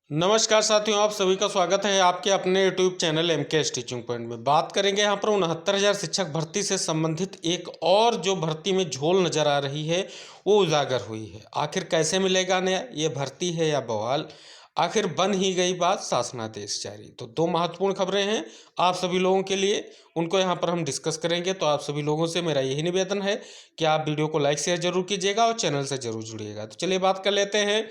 नमस्कार साथियों, आप सभी का स्वागत है आपके अपने YouTube channel MK teaching point में। बात करेंगे यहाँ पर 69,000 शिक्षक भर्ती से संबंधित एक और जो भर्ती में झोल नज़र आ रही है वो उजागर हुई है। आखिर कैसे मिलेगा नया, ये भर्ती है या बवाल? आखिर बन ही गई बात, शासनादेश जारी। तो दो महत्वपूर्ण खबरें हैं आप सभी लोगों के लिए, उनको यहाँ पर हम डिस्कस करेंगे। तो आप सभी लोगों से मेरा यही निवेदन है कि आप वीडियो को लाइक शेयर जरूर कीजिएगा और चैनल से जरूर जुड़िएगा। तो चलिए बात कर लेते हैं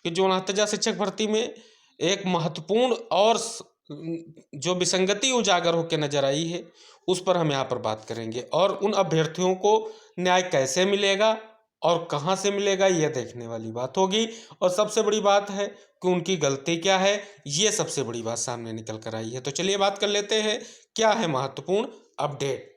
कि जो 69,000 शिक्षक भर्ती में एक महत्वपूर्ण और जो विसंगति उजागर होकर नजर आई है उस पर हम यहाँ पर बात करेंगे, और उन अभ्यर्थियों को न्याय कैसे मिलेगा और कहाँ से मिलेगा यह देखने वाली बात होगी। और सबसे बड़ी बात है कि उनकी गलती क्या है, ये सबसे बड़ी बात सामने निकल कर आई है। तो चलिए बात कर लेते हैं क्या है महत्वपूर्ण अपडेट।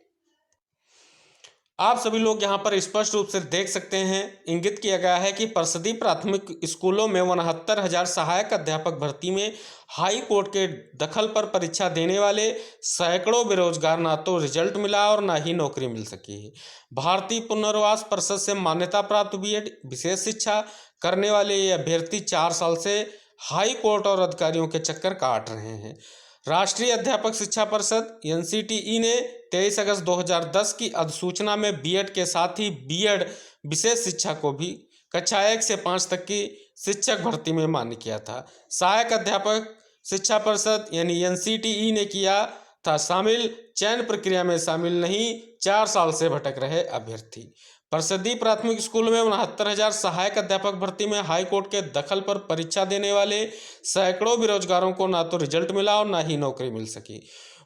आप सभी लोग यहाँ पर स्पष्ट रूप से देख सकते हैं, इंगित किया गया है कि परिषदीय प्राथमिक स्कूलों में 69,000 सहायक अध्यापक भर्ती में हाई कोर्ट के दखल पर परीक्षा देने वाले सैकड़ों बेरोजगार ना तो रिजल्ट मिला और ना ही नौकरी मिल सकी है। भारतीय पुनर्वास परिषद से मान्यता प्राप्त बीएड विशेष शिक्षा करने वाले ये अभ्यर्थी 4 साल से हाई कोर्ट और अधिकारियों के चक्कर काट रहे हैं। राष्ट्रीय अध्यापक शिक्षा परिषद एनसीटीई ने 23 अगस्त 2010 की अधिसूचना में बीएड के साथ ही बीएड विशेष शिक्षा को भी कक्षा 1 से 5 तक की शिक्षक भर्ती में मान्य किया था। सहायक अध्यापक शिक्षा परिषद यानी एनसीटीई ने किया था शामिल, चयन प्रक्रिया में शामिल नहीं 4 साल से भटक रहे अभ्यर्थी। परिषदीय प्राथमिक स्कूल में 69,000 सहायक अध्यापक भर्ती में हाईकोर्ट के दखल पर परीक्षा देने वाले सैकड़ों बेरोजगारों को ना तो रिजल्ट मिला और ना ही नौकरी मिल सकी।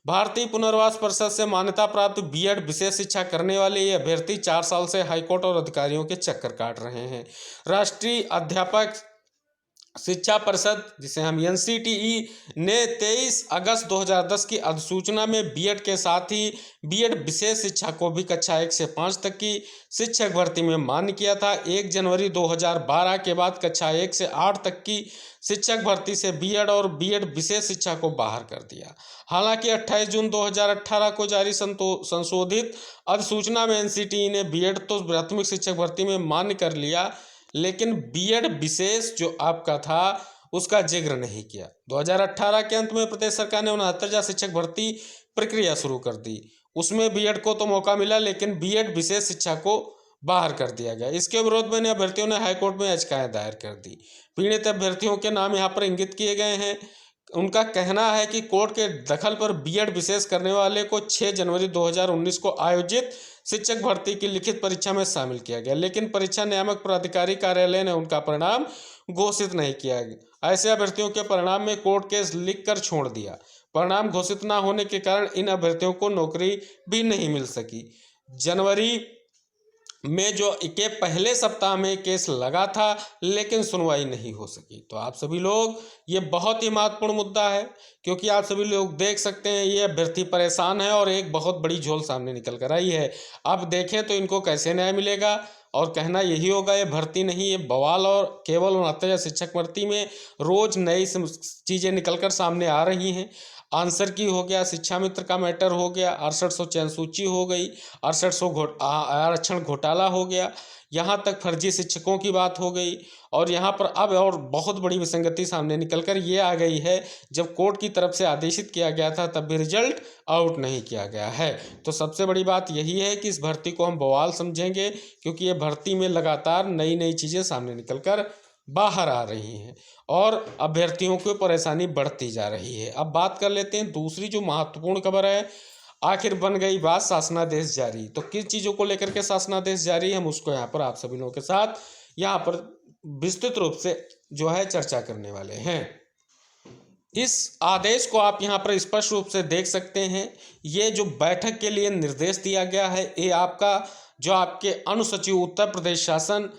भारतीय पुनर्वास परिषद से मान्यता प्राप्त बीएड विशेष शिक्षा करने वाले ये अभ्यर्थी 4 साल से हाईकोर्ट और अधिकारियों के चक्कर काट रहे हैं। राष्ट्रीय अध्यापक शिक्षा परिषद जिसे हम एनसीटीई ने 23 अगस्त 2010 की अधिसूचना में बीएड के साथ ही बीएड विशेष शिक्षा को भी कक्षा 1 से 5 तक की शिक्षक भर्ती में मान्य किया था। 1 जनवरी 2012 के बाद कक्षा 1 से 8 तक की शिक्षक भर्ती से बीएड और बीएड विशेष शिक्षा को बाहर कर दिया। हालांकि 28 जून 2018 को जारी संशोधित अधिसूचना में एनसीटीई ने बीएड तो प्राथमिक शिक्षक भर्ती में मान्य कर लिया, लेकिन बीएड विशेष जो आपका था उसका जिक्र नहीं किया। 2018 के अंत में प्रदेश सरकार ने 69,000 शिक्षक भर्ती प्रक्रिया शुरू कर दी। उसमें बीएड को तो मौका मिला, लेकिन बीएड विशेष शिक्षा को बाहर कर दिया गया। इसके विरोध में अभ्यर्थियों ने हाईकोर्ट में याचिकाएं दायर कर दी। पीड़ित अभ्यर्थियों के नाम यहाँ पर इंगित किए गए हैं। उनका कहना है कि कोर्ट के दखल पर बीएड विशेष करने वाले को 6 जनवरी 2019 को आयोजित शिक्षक भर्ती की लिखित परीक्षा में शामिल किया गया, लेकिन परीक्षा नियामक प्राधिकारी कार्यालय ने उनका परिणाम घोषित नहीं किया गया। ऐसे अभ्यर्थियों के परिणाम में कोर्ट केस लिखकर छोड़ दिया। परिणाम घोषित न होने के कारण इन अभ्यर्थियों को नौकरी भी नहीं मिल सकी। जनवरी में जो के पहले सप्ताह में केस लगा था, लेकिन सुनवाई नहीं हो सकी। तो आप सभी लोग, ये बहुत ही महत्वपूर्ण मुद्दा है, क्योंकि आप सभी लोग देख सकते हैं ये अभ्यर्थी परेशान है और एक बहुत बड़ी झोल सामने निकल कर आई है। अब देखें तो इनको कैसे न्याय मिलेगा, और कहना यही होगा ये भर्ती नहीं, ये बवाल। और केवल 69,000 शिक्षक भर्ती में रोज नई चीज़ें निकल कर सामने आ रही हैं। आंसर की हो गया, शिक्षा मित्र का मैटर हो गया, 6800 चयन सूची हो गई, 6800 आरक्षण घोटाला हो गया, यहाँ तक फर्जी शिक्षकों की बात हो गई। और यहाँ पर अब और बहुत बड़ी विसंगति सामने निकलकर ये आ गई है, जब कोर्ट की तरफ से आदेशित किया गया था तब भी रिजल्ट आउट नहीं किया गया है। तो सबसे बड़ी बात यही है कि इस भर्ती को हम बवाल समझेंगे, क्योंकि ये भर्ती में लगातार नई नई चीज़ें सामने निकलकर बाहर आ रही हैं और अभ्यर्थियों को परेशानी बढ़ती जा रही है। अब बात कर लेते हैं दूसरी जो महत्वपूर्ण खबर है। आखिर बन गई बात, शासनादेश जारी। तो किस चीज़ों को लेकर के शासनादेश जारी है, हम उसको यहाँ पर आप सभी लोगों के साथ यहाँ पर विस्तृत रूप से जो है चर्चा करने वाले हैं। इस आदेश को आप यहाँ पर स्पष्ट रूप से देख सकते हैं। ये जो बैठक के लिए निर्देश दिया गया है, ये आपका जो आपके अनुसचिव उत्तर प्रदेश शासन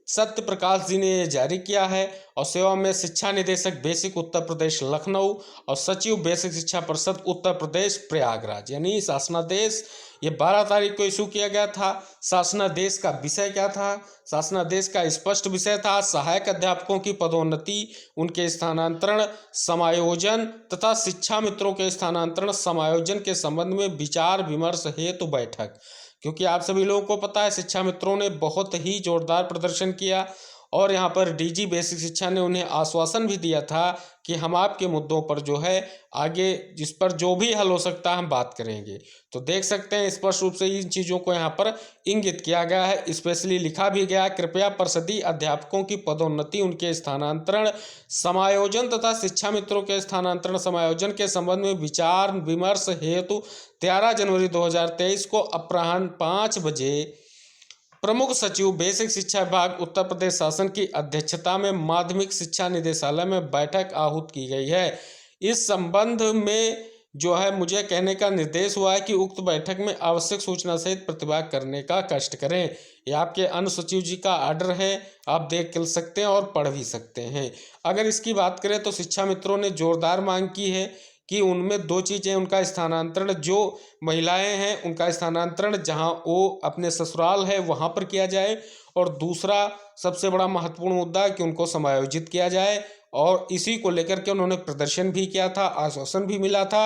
सत्य प्रकाश जी ने ये जारी किया है। और सेवा में शिक्षा निदेशक बेसिक उत्तर प्रदेश लखनऊ और सचिव बेसिक शिक्षा परिषद उत्तर प्रदेश प्रयागराज, यानी शासनादेश ये 12 तारीख को इशू किया गया था। शासनादेश का विषय क्या था? शासनादेश का स्पष्ट विषय था सहायक अध्यापकों की पदोन्नति, उनके स्थानांतरण, समायोजन तथा शिक्षा मित्रों के स्थानांतरण समायोजन के संबंध में विचार विमर्श हेतु बैठक। क्योंकि आप सभी लोगों को पता है शिक्षा मित्रों ने बहुत ही जोरदार प्रदर्शन किया और यहाँ पर डीजी बेसिक शिक्षा ने उन्हें आश्वासन भी दिया था कि हम आपके मुद्दों पर जो है आगे जिस पर जो भी हल हो सकता है हम बात करेंगे। तो देख सकते हैं स्पष्ट रूप से इन चीज़ों को यहाँ पर इंगित किया गया है, स्पेशली लिखा भी गया है, कृपया परिषदीय अध्यापकों की पदोन्नति, उनके स्थानांतरण, समायोजन तथा शिक्षा मित्रों के स्थानांतरण समायोजन के संबंध में विचार विमर्श हेतु 13 जनवरी 2023 को अपराह्न 5 बजे प्रमुख सचिव बेसिक शिक्षा विभाग उत्तर प्रदेश शासन की अध्यक्षता में माध्यमिक शिक्षा निदेशालय में बैठक आहूत की गई है। इस संबंध में जो है मुझे कहने का निर्देश हुआ है कि उक्त बैठक में आवश्यक सूचना सहित प्रतिभाग करने का कष्ट करें। यह आपके अन्य सचिव जी का आर्डर है, आप देख सकते हैं और पढ़ भी सकते हैं। अगर इसकी बात करें तो शिक्षा मित्रों ने जोरदार मांग की है कि उनमें दो चीज़ें, उनका स्थानांतरण, जो महिलाएं हैं उनका स्थानांतरण जहां वो अपने ससुराल है वहां पर किया जाए, और दूसरा सबसे बड़ा महत्वपूर्ण मुद्दा कि उनको समायोजित किया जाए। और इसी को लेकर के उन्होंने प्रदर्शन भी किया था, आश्वासन भी मिला था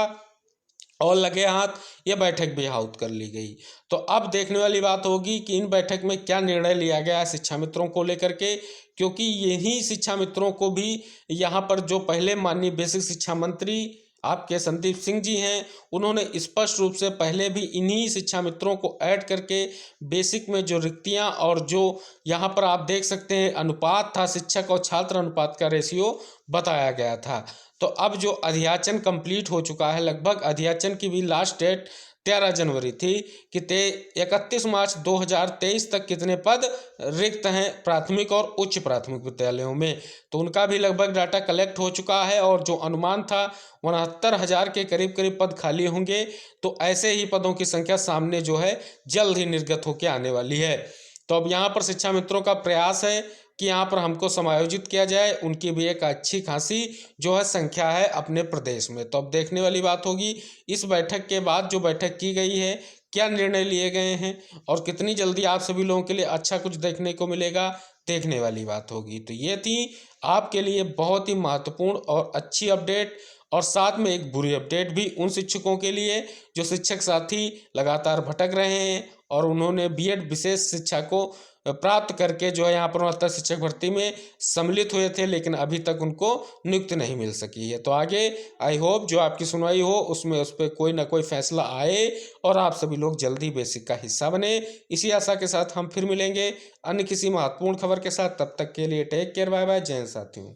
और लगे हाथ ये बैठक भी आहूत कर ली गई। तो अब देखने वाली बात होगी कि इन बैठक में क्या निर्णय लिया गया है शिक्षा मित्रों को लेकर के, क्योंकि यही शिक्षा मित्रों को भी यहाँ पर जो पहले माननीय बेसिक शिक्षा मंत्री आपके संदीप सिंह जी हैं, उन्होंने स्पष्ट रूप से पहले भी इन्हीं शिक्षा मित्रों को ऐड करके बेसिक में जो रिक्तियां और जो यहाँ पर आप देख सकते हैं अनुपात था, शिक्षक और छात्र अनुपात का रेशियो बताया गया था। तो अब जो अध्याचन कंप्लीट हो चुका है, लगभग अध्याचन की भी लास्ट डेट 13 जनवरी थी कि 31 मार्च 2023 तक कितने पद रिक्त हैं प्राथमिक और उच्च प्राथमिक विद्यालयों में, तो उनका भी लगभग डाटा कलेक्ट हो चुका है। और जो अनुमान था 69,000 के करीब करीब पद खाली होंगे। तो ऐसे ही पदों की संख्या सामने जो है जल्द ही निर्गत होकर आने वाली है। तो अब यहाँ पर शिक्षा मित्रों का प्रयास है कि यहाँ पर हमको समायोजित किया जाए, उनकी भी एक अच्छी खासी जो है संख्या है अपने प्रदेश में। तो अब देखने वाली बात होगी इस बैठक के बाद जो बैठक की गई है क्या निर्णय लिए गए हैं और कितनी जल्दी आप सभी लोगों के लिए अच्छा कुछ देखने को मिलेगा, देखने वाली बात होगी। तो ये थी आपके लिए बहुत ही महत्वपूर्ण और अच्छी अपडेट, और साथ में एक बुरी अपडेट भी उन शिक्षकों के लिए जो शिक्षक साथी लगातार भटक रहे हैं और उन्होंने बीएड विशेष शिक्षा को प्राप्त करके जो है यहाँ पर 69 शिक्षक भर्ती में सम्मिलित हुए थे, लेकिन अभी तक उनको नियुक्ति नहीं मिल सकी है। तो आगे आई होप जो आपकी सुनवाई हो उसमें उस पर कोई ना कोई फैसला आए और आप सभी लोग जल्दी बेसिक का हिस्सा बने। इसी आशा के साथ हम फिर मिलेंगे अन्य किसी महत्वपूर्ण खबर के साथ। तब तक के लिए टेक केयर, बाय बाय, जय हिंद साथियों।